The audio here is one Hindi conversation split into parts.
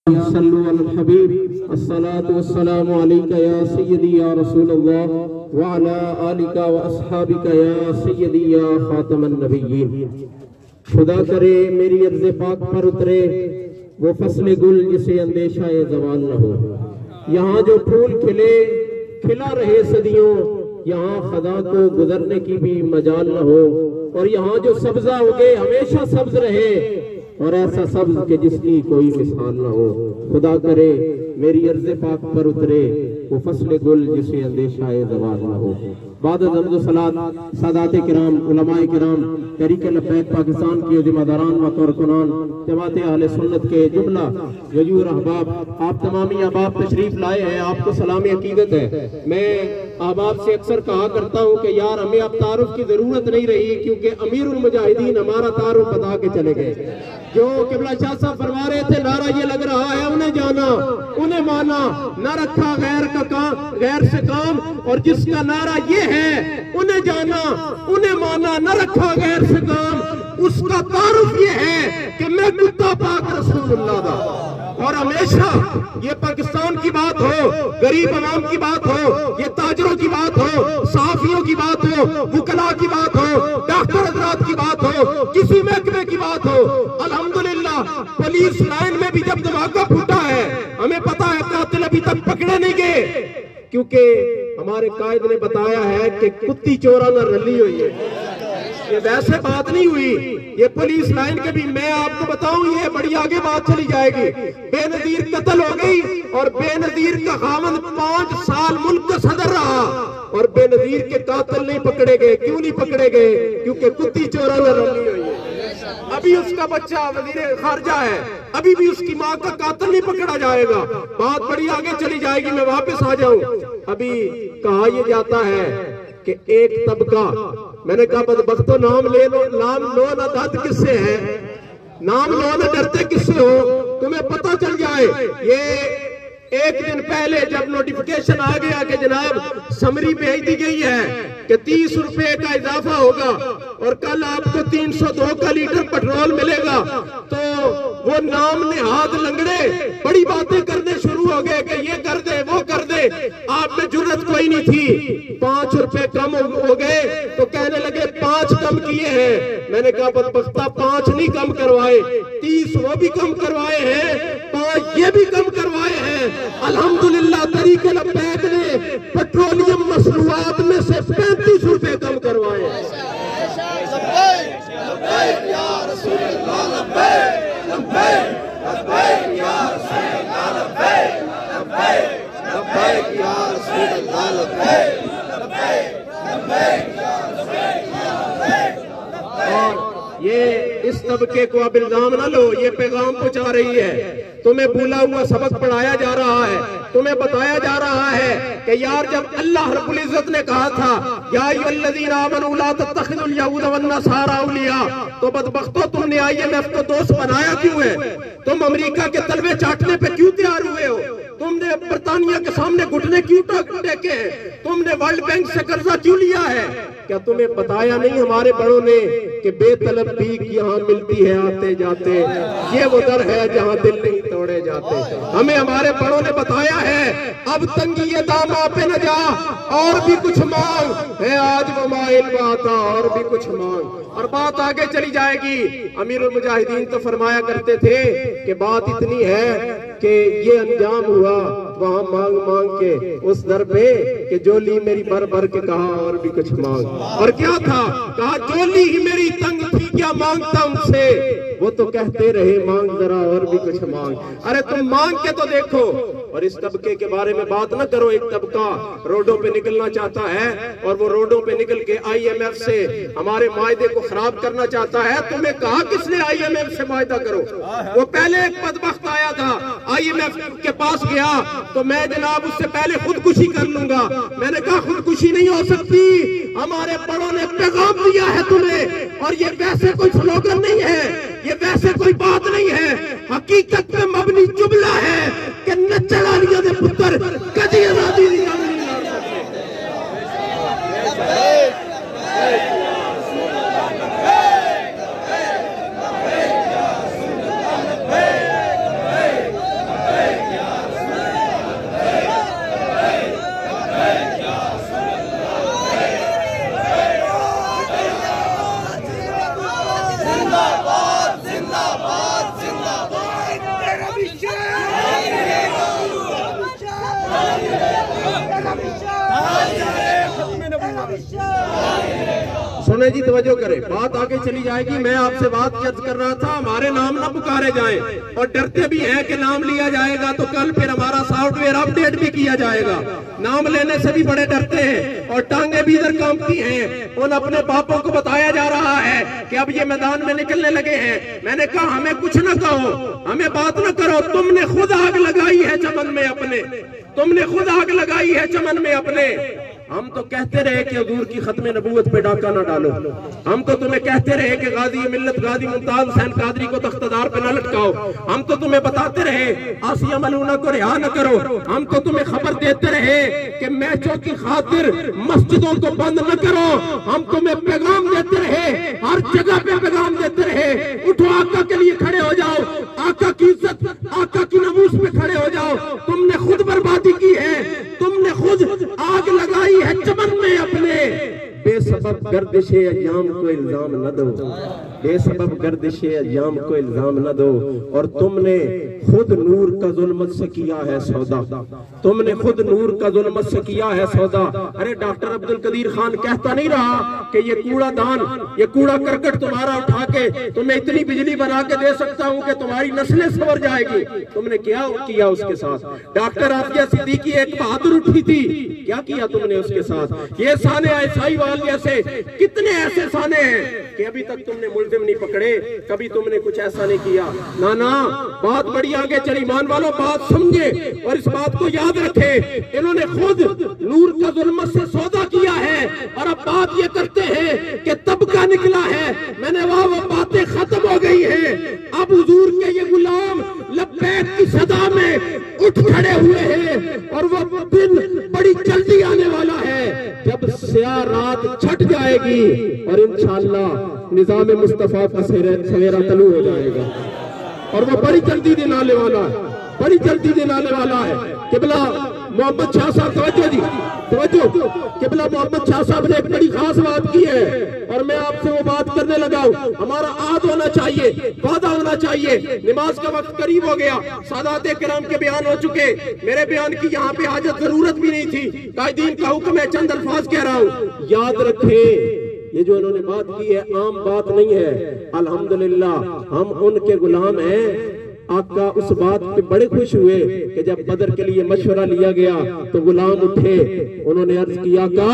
सल्लु अलल हबीब अस्सलातु वस्सलामु अलैका या सय्यदी या रसूलल्लाह व अला आलिका व अस्हाबिका या सय्यदी या खातमन नबिय्यीन। खुदा करे मेरी अर्ज़ पाक पर उतरे वो फसले गुल जिसे अंदेशा ये ज़वाल न हो। यहाँ जो फूल खिले खिला रहे सदियों, यहाँ खदा को गुजरने की भी मजाल न हो। और यहाँ जो सब्जा उगे हमेशा सब्ज रहे, और ऐसा सब्ज के जिसकी कोई मिसाल ना हो। खुदा करे मेरी अर्ज़ पाक पर उतरे वो फसले गुल जिसे अंदेशा ज़वाल ना हो। बाद नमाज़ सलात सादात किराम उलमाए किराम तहरीक लब्बैक पाकिस्तान के जिम्मेदारान व कारकुनान जमात अहले सुन्नत के जुमला वजूर अहबाब, आप तमामी अहबाब तशरीफ लाए हैं, आपको सलाम अकीदत है। मैं अहबाब से अक्सर कहा करता हूँ कि यार हमें अब तारुफ की जरूरत नहीं रही, क्योंकि अमीरुल मुजाहिदीन हमारा तारुफ बता के चले गए। जो किबला शाह साहब फरमा रहे थे, नारा ये लग रहा है उन्हें जाना उन्हें माना, न रखा गैर का काम गैर से काम। और जिसका नारा ये है उन्हें जाना उन्हें माना, न रखा गैर से काम, उसका तारुफ ये है कि मैं कुत्ता पाक रसूलुल्लाह दा। और हमेशा ये पाकिस्तान की बात हो, गरीब अवाम की बात हो, ये ताजरों की बात हो, साफियों की बात हो, वुकला की बात हो, डॉक्टर हजरात की बात हो, किसी महकमे की बात हो, अल्हम्दुलिल्लाह पुलिस लाइन में भी जब धमाका फूटा है, हमें पता है कातिल अभी तक पकड़े नहीं गए, क्योंकि हमारे कायद ने बताया है कि कुत्ती चोरा न रली हुई है। ये वैसे बात नहीं हुई, ये पुलिस लाइन के भी मैं आपको बताऊं, ये बड़ी आगे बात चली जाएगी। बेनजीर कत्ल हो गई और बेनजीर का खामन 5 साल मुल्क का सदर रहा, और बेनजीर के कातिल नहीं पकड़े गए। क्यों नहीं पकड़े गए? क्योंकि कुत्ती चोरा न रली हुई है। अभी उसका बच्चा वजीर खारजा है, अभी भी उसकी माँ का कातिल नहीं पकड़ा जाएगा। बात बड़ी आगे चली जाएगी, मैं वापस आ जाऊं। अभी कहा यह जाता है कि एक तबका, मैंने कहा बदबख्तो नाम ले लो, नाम लो ना दर्द किससे है, नाम लो ना डरते किससे हो, तुम्हें पता चल जाए। ये एक दिन पहले जब नोटिफिकेशन आ गया कि जनाब समरी भेज दी गई है कि 30 रुपए का इजाफा होगा और कल आपको 302 का लीटर पेट्रोल मिलेगा, तो वो नाम निहाद लंगड़े बड़ी बातें करने शुरू हो गए कि ये कर दे वो कर दे। आप में जुर्रत कोई नहीं थी। 5 रुपए कम हो गए तो कहने लगे 5 कम किए हैं। मैंने कहा बदबख्ता 5 नहीं कम करवाए, 30 वो भी कम करवाए हैं, 5 ये भी कम करवाए हैं। अल्हम्दुलिल्लाह तरीके लब्बैक ने पेट्रोलियम मसनूआत में से 35 रुपए कम करवाए। ये इस तबके को अब इल्जाम ना लो, ये पैगाम पहुंचा रही है। तुम्हें भूला हुआ सबक पढ़ाया जा रहा है, तुम्हें बताया जा रहा है कि यार जब अल्लाह रब्बुल इज्जत ने कहा था या अय्युहल्लज़ीना आमनू ला तत्तखिज़ुल यहूद वन नसारा औलिया, तो बदबख्तो तुमने IMF को दोस्त बनाया क्यों है? तुम अमेरिका के तलवे चाटने पे क्यों तैयार हुए हो? तुमने बर्तानिया के सामने घुटने क्यों टेके हैं? तुमने वर्ल्ड बैंक से कर्जा क्यों लिया है? क्या तुम्हें बताया नहीं हमारे बड़ों ने कि बेतलब भीख यहाँ मिलती है आते जाते, ये वो दर है जहाँ दिल नहीं तोड़े जाते। हमें हमारे बड़ों ने बताया है अब तंगी ये दामा पे न जा और भी कुछ मांग है, आज वो माइल बाता और भी कुछ मांग। और बात आगे चली जाएगी। अमीरुल मुजाहिदीन तो फरमाया करते थे कि बात इतनी है कि ये अंजाम हुआ वहां मांग मांग के उस दर पे कि जोली मेरी भर भर के कहा और भी कुछ मांग। और क्या था? कहा जोली ही मेरी तंग थी क्या मांगता उनसे, वो तो कहते रहे मांग जरा और भी कुछ मांग। अरे तुम मांग के तो देखो। और इस तबके के बारे में बात ना करो। एक तबका रोडों पे निकलना चाहता है और वो रोडों पे निकल के IMF से हमारे मायदे को खराब करना चाहता है। तुम्हें कहा किसने IMF से मायदा करो? वो पहले एक बदबख्त आया था IMF के पास गया तो मैं जनाब उससे पहले खुदकुशी कर लूंगा। मैंने कहा खुदकुशी नहीं हो सकती, हमारे बड़ों ने पैगाम दिया है तुम्हें। और ये वैसे कोई स्लोगन नहीं है, ये वैसे कोई बात नहीं है, हकीकत में मबनी जुमला है कि नचलानिया दे पुत्र कदी आजादी दी जंग नहीं लड़ सकते। सुने जी, तवज्जो करें, बात आगे चली जाएगी। मैं आपसे बात कर रहा था, हमारे नाम ना पुकारे जाएं, और डरते भी हैं कि नाम लिया जाएगा तो कल फिर हमारा सॉफ्टवेयर अपडेट भी किया जाएगा। नाम लेने से भी बड़े डरते हैं और टांगे भी इधर कांपती हैं। उन अपने बापों को बताया जा रहा है कि अब ये मैदान में निकलने लगे हैं। मैंने कहा हमें कुछ न कहो, हमें बात न करो, तुमने खुद आग लगाई है चमन में अपने, तुमने खुद आग लगाई है चमन में अपने। हम तो कहते रहे कि हुजूर की खत्म नबूवत पे डाका ना डालो, हम तो तुम्हें कहते रहे कि गाजी मिल्लत गाजी मुमताज हुसैन कादरी को तख्तदार पे न लटकाओ, हम तो तुम्हें बताते रहे आसिया मलूना को रिहा न करो, हम तो तुम्हें खबर देते रहे कि मैचों की खातिर मस्जिदों को बंद न करो, हम तुम्हें पैगाम देते रहे, हर जगह पे पैगाम देते रहे, उठो आका के लिए खड़े हो जाओ, आका की इज्जत, आका की नमूस पे खड़े हो जाओ। तुमने खुद बर्बादी की है, तुमने खुद आग लगाई है चमन में अपने। बेसबब गर्दिशे अय्याम को इल्जाम न दो, बेसबब गर्दिशे अय्याम को इल्जाम न दो। और तुमने खुद नूर का जुल्मत से किया है सौदा, तुमने खुद नूर का जुल्मत से किया है सौदा। अरे डॉक्टर अब्दुल कदीर खान कहता नहीं रहा कि ये कूड़ादान, ये कूड़ा करकट तुम्हारा उठा के तुम्हें इतनी बिजली बना के दे सकता हूँ कि तुम्हारी नस्लें संवर जाएगी। तुमने क्या किया उसके साथ? डॉक्टर आसिया सिद्दीकी एक बहादुर उठी थी, क्या किया तुमने उसके साथ? ये साने ऐसाई वाल जैसे कितने ऐसे साने हैं कि अभी तक तुमने मुल्जिम नहीं पकड़े, कभी तुमने कुछ ऐसा नहीं किया। ना ना, बात बड़ी आगे चली। मान वालों, बात समझे और इस बात को याद रखे, इन्होंने खुद नूर का जुल्मत से सौदा किया है और अब बात ये करते हैं कि तबका निकला है। मैंने वो बातें खत्म हो गई हैं। अब हुजूर के ये गुलाम लब्बैक की सदा में उठ खड़े हुए हैं और वो दिन बड़ी जल्दी आने वाला है जब स्या रात छट जाएगी और इंशाअल्लाह निजाम मुस्तफा का सवेरा तलू हो जाएगा। और वो बड़ी जल्दी दिन आने वाला है, बड़ी जल्दी दिन आने वाला है। किबला मोहम्मद शाह साहब, तवज्जो जी, तवज्जो, किबला मोहम्मद शाह साहब ने एक बड़ी खास बात की है और मैं आपसे वो बात करने लगा हूँ। हमारा आद होना चाहिए, वादा होना चाहिए। नमाज का वक्त करीब हो गया, सादाते किराम के बयान हो चुके, मेरे बयान की यहाँ पे हाजत जरूरत भी नहीं थी। कायदीन का हुक्म है, चंद अल्फाज कह रहा हूँ। याद रखें, ये जो इन्होंने बात की है आम बात नहीं है। अल्हम्दुलिल्लाह हम उनके गुलाम हैं। आका उस बात पे बड़े खुश हुए कि जब बदर के लिए मशवरा लिया गया तो गुलाम उठे, उन्होंने अर्ज किया का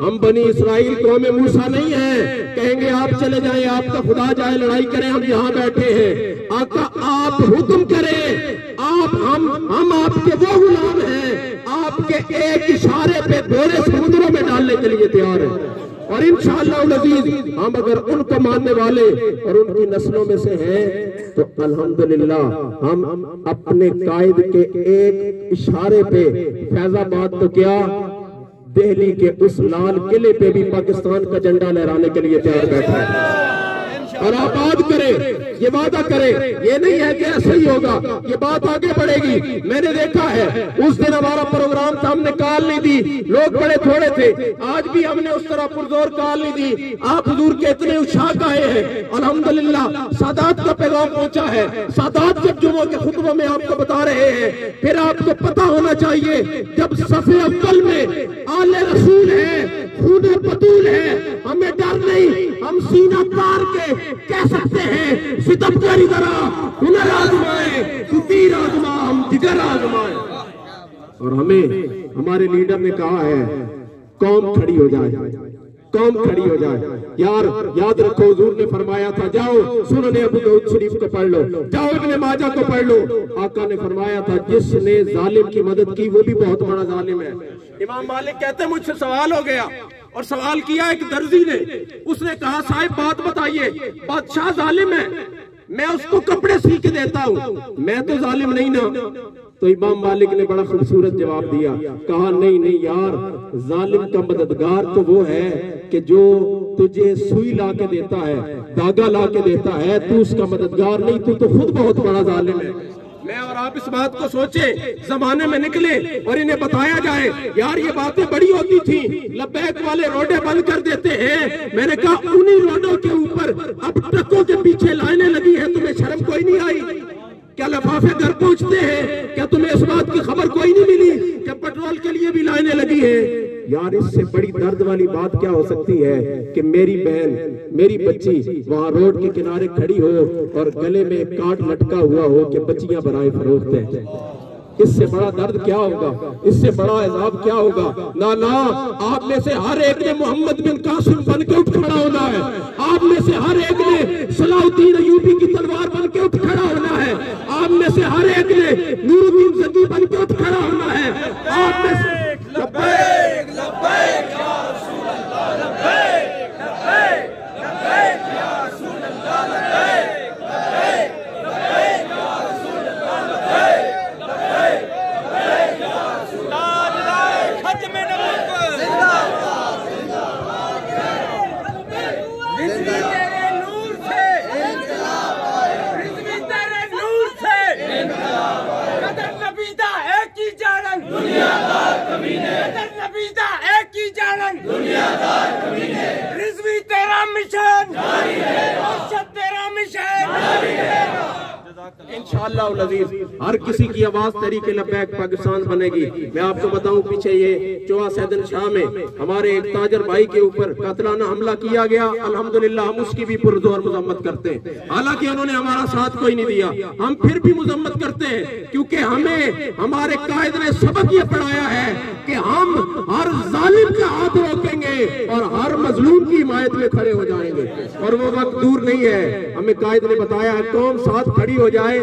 हम बनी इस्राइल कौम मूसा नहीं है, कहेंगे आप चले जाएं, आपका खुदा जाए लड़ाई करें, हम यहाँ बैठे हैं। आका आप हुक्म करें, आप हम आपके वो गुलाम हैं, आपके एक इशारे पे दोहरे समुद्रों में डालने के लिए तैयार है। और इंशाअल्लाह अज़ीज़ हम अगर उनको मानने वाले और उनकी नस्लों में से हैं तो अल्हम्दुलिल्लाह हम अपने कायद के एक इशारे पे फैजाबाद तो क्या दिल्ली के उस लाल किले पे भी पाकिस्तान का झंडा लहराने के लिए तैयार बैठा है। और आबाद करें, ये वादा करें, ये नहीं है कि ऐसा ही होगा, ये बात आगे बढ़ेगी। मैंने देखा है उस दिन हमारा प्रोग्राम था, हमने कॉल नहीं दी, लोग बड़े थोड़े थे, आज भी हमने उस तरह पुरजोर कॉल नहीं दी। आप हुजूर के इतने उत्साह का है, अल्हम्दुलिल्लाह सादात का पैगाम पहुंचा है। सादात जब जुम्मे के खुतबों में आपको बता रहे हैं, फिर आपको पता होना चाहिए जब सफे अव्वल में आले रसूल है, खूने बतूल है, हमें डर नहीं, हम सीना तार के कह सकते हैं सितमगरी तरह हुनर आजमाए, तू तीर आजमा, हम जिगर आजमाए। और हमें हमारे लीडर ने कहा है कौम खड़ी हो जाए, कौम खड़ी हो जाए। यार याद रखो, हुजूर ने फरमाया था जाओ सुनने अबू दाऊद शरीफ को पढ़ लो, जाओ इब्ने माजा को पढ़ लो। आका ने फरमाया था जिसने जालिम की मदद की वो भी बहुत बड़ा जालिम है। इमाम मालिक कहते हैं मुझसे सवाल हो गया और सवाल किया एक दर्जी ने, उसने कहा साहिब बात बताइए, बादशाह जालिम है, मैं उसको कपड़े सी के देता हूँ, मैं तो जालिम नहीं ना। तो इमाम मालिक ने बड़ा खूबसूरत जवाब दिया, कहा नहीं नहीं यार, जालिम का मददगार तो वो है कि जो तुझे सुई ला के देता है, धागा ला के देता है, तू उसका मददगार नहीं, तू तो खुद बहुत बड़ा जालिम है। मैं और आप इस बात को सोचे, जमाने में निकले और इन्हें बताया जाए यार ये बातें बड़ी होती थी, लब्बैक वाले रोडे बंद कर देते हैं। मैंने कहा उन्हीं रोडों के ऊपर अब ट्रकों के पीछे लाइनें लगी है, तुम्हें शर्म कोई नहीं आई? क्या लिफाफे घर पहुंचते हैं? क्या तुम्हें इस बात की खबर कोई नहीं मिली कि पेट्रोल के लिए भी लाइनें लगी है? यार इससे बड़ी दर्द वाली बात क्या हो सकती है कि मेरी बहन, मेरी बच्ची वहां रोड के किनारे खड़ी हो और गले में एक कार्ड लटका हुआ हो कि बच्चियां बराए फरोख्त हैं। इससे बड़ा दर्द क्या होगा, इससे बड़ा अज़ाब क्या होगा? ना ना, आप में से हर एक ने मोहम्मद बिन कासिम बन के उठ खड़ा होना है। आप में से हर एक ने सलाउद्दीन अय्यूबी की तलवार बन के उठ खड़ा होना है। आप में से हर एक ने नूरुद्दीन ज़की बन के उठ खड़ा होना है। आप में से लब्बैक लब्बैक या रसूल अल्लाह, लब्बैक लब्बैक लब्बैक या रसूल अल्लाह, लब्बैक लब्बैक लब्बैक या रसूल अल्लाह, लब्बैक रिज़वी तेरा मिशन जारी है, तेरा मिशन जारी है। इंशाअल्लाह अज़ीज़ हर किसी की आवाज तहरीक लब्बैक पाकिस्तान बनेगी। मैं आपको बताऊं, पीछे ये चौहा सैदन शाह में हमारे एक ताजर भाई के ऊपर कातलाना हमला किया गया। अल्हम्दुलिल्लाह हम उसकी भी पुरज़ोर मज़म्मत करते हैं, हालांकि उन्होंने हमारा साथ कोई नहीं दिया, हम फिर भी मज़म्मत करते हैं, क्योंकि हमें हमारे कायद ने सबक ये पढ़ाया है कि हम हर जालिम का हाथ रोकेंगे और हर मजलूम की हिमायत में खड़े हो जाएंगे। और वो वक्त दूर नहीं है, हमें कायद ने बताया है, कौम साथ खड़ी हो जाए,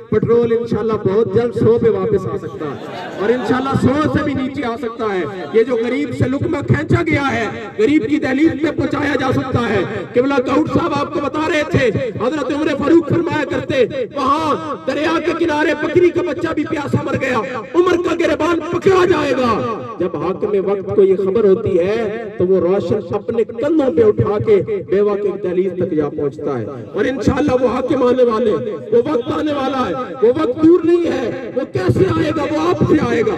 पेट्रोल इंशाल्लाह बहुत जल्द 100 पे वापस आ सकता है और इंशाल्लाह 100 से भी नीचे आ सकता है। ये जो गरीब से लुकमा खींचा गया है, गरीब की दहलीज पे पहुंचाया जा सकता है। किबला काउट साहब आपको बता रहे थे, हजरत उमर फारूक फरमाया करते, वहां दरिया के किनारे बकरी का बच्चा भी प्यासा मर गया, उमर का गिरबान पकड़ा जाएगा। जब हाकिम वक्त को ये खबर होती है तो वो रोशन अपने कंधों पे उठा के बेवा के दहलीज तक जा पहुंचता है और इंशाल्लाह वो हाकिम आने वाले, वो वक्त आने वाला है, वो वक्त दूर नहीं है। वो कैसे आएगा? वो आपसे आएगा।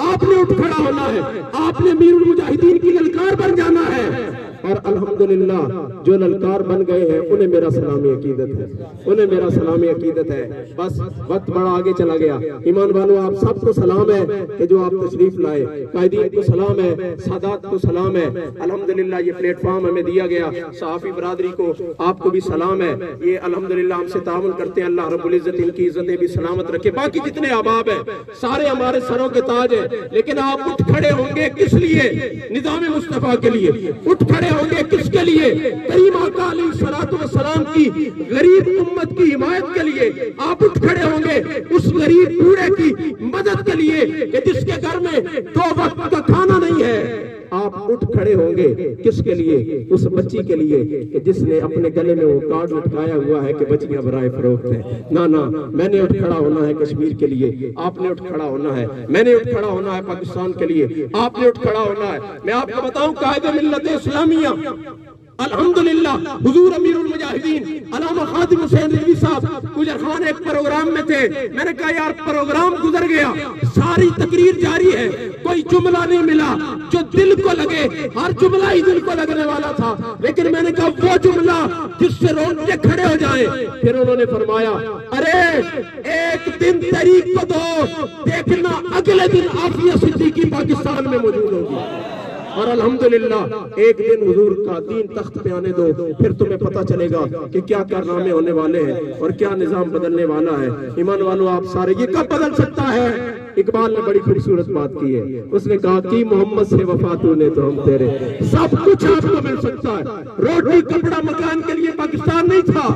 आपने उठ खड़ा होना है, आपने मीरुल मुजाहिदीन की ललकार बन जाना है। और अल्हम्दुलिल्लाह जो ललकार बन गए हैं उन्हें मेरा सलामी अकीदत है, उन्हें मेरा सलामी अकीदत है। बस वक्त बड़ा आगे चला गया। ईमान वालों, आप सबको सलाम है कि जो आप तशरीफ लाए, कायदीन को सलाम है, सादात को सलाम है। अल्हम्दुलिल्लाह ये प्लेटफॉर्म हमें दिया गया, सहाफी बरादरी को आपको भी सलाम है। ये अल्हम्दुलिल्लाह हमसे ताउन करते हैं, अल्लाह रब्बुल इज्जत इनकी इज्जतें भी सलामत रखे। बाकी जितने अहबाब है सारे हमारे सरों के ताज है, लेकिन आप उठ खड़े होंगे किस लिए? निज़ाम मुस्तफा के लिए। उठ खड़े होंगे किसके लिए? करीम आका अलैहिस्सलातु वस्सलाम की गरीब उम्मत की हिमायत के लिए। आप उठ खड़े होंगे उस गरीब बूढ़े की मदद के लिए कि जिसके घर में 2 वक्त का खाना नहीं है। आप उठ खड़े होंगे किसके लिए? उस बच्ची के लिए कि जिसने अपने गले में वो कार्ड लटकाया हुआ है कि बच्चियां बराए फरोख्त है। ना ना, मैंने उठ खड़ा होना है कश्मीर के लिए, आपने उठ खड़ा होना है। मैंने उठ खड़ा होना है पाकिस्तान के लिए, आपने उठ खड़ा होना है। मैं आपको बताऊं, कायदे मिल्लत इस्लामिया अल्हम्दुलिल्लाह हुजूर अमीरुल मुजाहिदीन अल्लामा खादिम हुसैन रिजवी साहब गुजर खान एक प्रोग्राम में थे। मैंने कहा यार प्रोग्राम गुजर गया, सारी तकरीर जारी है, कोई जुमला नहीं मिला जो दिल को लगे। हर जुमला ही दिल को लगने वाला था, लेकिन मैंने कहा वो जुमला जिससे रोंगटे खड़े हो जाए। फिर उन्होंने फरमाया, अरे एक दिन तरीक को दो, देखना अगले दिन आफिया सिद्दीकी पाकिस्तान में मौजूद होगी। और अल्हम्दुलिल्लाह एक दिन हुजूर का दीन तख्त पे आने दो, फिर तुम्हें पता चलेगा कि क्या कारनामे होने वाले हैं और क्या निजाम बदलने वाला है। ईमान वालों, आप सारे, ये कब बदल सकता है? इकबाल ने बड़ी खूबसूरत बात की है, उसने कहा कि मोहम्मद से वफा तूने तो हम तेरे। सब कुछ आपको मिल सकता है, रोटी कपड़ा मकान के लिए पाकिस्तान नहीं था।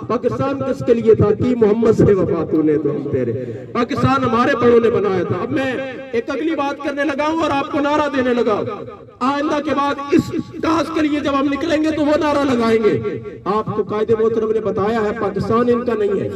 पाकिस्तान किसके लिए था? कि मोहम्मद से वफा तूने तो हम तेरे। पाकिस्तान हमारे बड़ों ने बनाया था। अब मैं एक अगली बात करने लगा हूं और आपको नारा देने लगा। आइंदा के बाद इस काज के लिए जब हम निकलेंगे तो वो नारा लगाएंगे। आपको कायदे मोहतरम ने बताया है पाकिस्तान इनका नहीं है।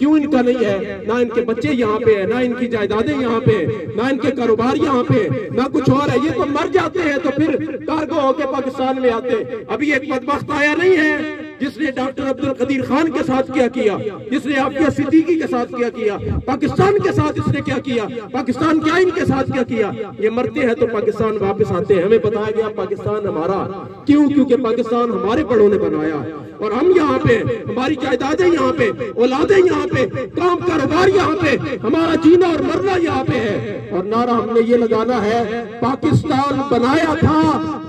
क्यों इनका नहीं है? ना इनके बच्चे यहाँ पे है, ना इनकी जायदादें यहाँ पे है, ना इनके कारोबार यहाँ पे है, ना कुछ और है। ये तो मर जाते हैं तो फिर कार्गो होके पाकिस्तान में आते हैं। अभी एक बदबख्त आया नहीं है जिसने डॉक्टर अब्दुल कदीर खान के साथ क्या किया, जिसने आफिया सिद्दीकी के साथ क्या किया, पाकिस्तान के साथ इसने क्या किया, पाकिस्तान के आइन के साथ क्या किया। ये मरते हैं तो पाकिस्तान वापस आते हैं। हमें बताया गया पाकिस्तान हमारा, क्यों? क्योंकि पाकिस्तान हमारे बड़ों ने बनाया और हम यहाँ पे, हमारी जायदादें यहाँ पे, औलादें यहाँ पे, काम कारोबार यहाँ पे, हमारा जीना और मरना यहाँ पे है। और नारा हमने ये लगाना है, पाकिस्तान बनाया था,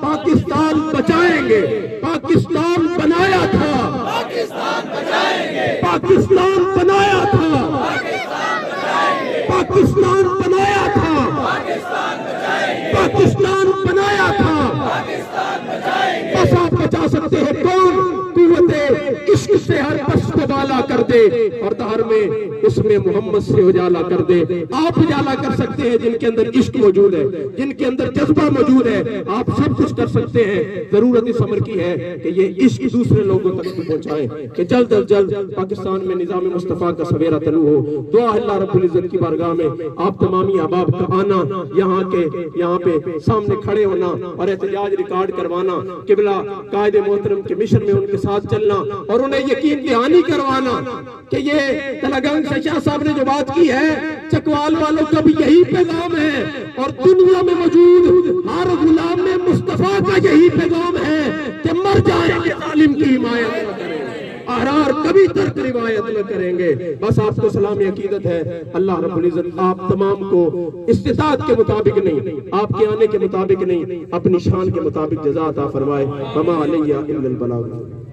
पाकिस्तान बचाएंगे। पाकिस्तान बनाया था, पाकिस्तान बचाएंगे। पाकिस्तान बनाया था, पाकिस्तान बनाया था, पाकिस्तान बनाया था। बस आप बचा सकते हैं कौन? कुव्वते इश्क से हर पस को बाला कर दे और दहर में उसमें मोहम्मद से उजाला कर दे। आप उजाला कर सकते हैं जिनके अंदर इश्क मौजूद है, जिनके अंदर जज्बा मौजूद है। आप सब कुछ कर सकते हैं। जरूरत इस अमर की है कि ये इश्क दूसरे लोगों तक भी पहुंचाएं कि जल्द अज जल्द पाकिस्तान में निजाम मुस्तफा का सवेरा तलू हो। दुआ अल्लाह रब्बुल इज्जत की बारगाह में आप तमामी अहबाब का आना, यहाँ पे सामने खड़े होना और एहतजाज रिकॉर्ड करवाना, किबला कायदे मोहतरम के मिशन में उनके साथ चलना और उन्हें यकीन दहानी करवाना कि ये तलगंग से शाह साहब ने जो बात की है, चकवाल वालों का भी यही पैगाम है और दुनिया में मौजूद हर गुलाम में मुस्तफा का यही पैगाम है कि मर जाएंगे जालिम की हिमायत न करेंगे, अहरार कभी तर्क रिवायत न करेंगे। बस आपको सलामी अकीदत है। अल्लाह रब्बुल इज्जत आप तमाम को इस्तिताअत के मुताबिक नहीं, आपके आने के मुताबिक नहीं, अपनी शान के मुताबिक जज़ा अता फरमाए। वमा अलैया इल्लल बलाग।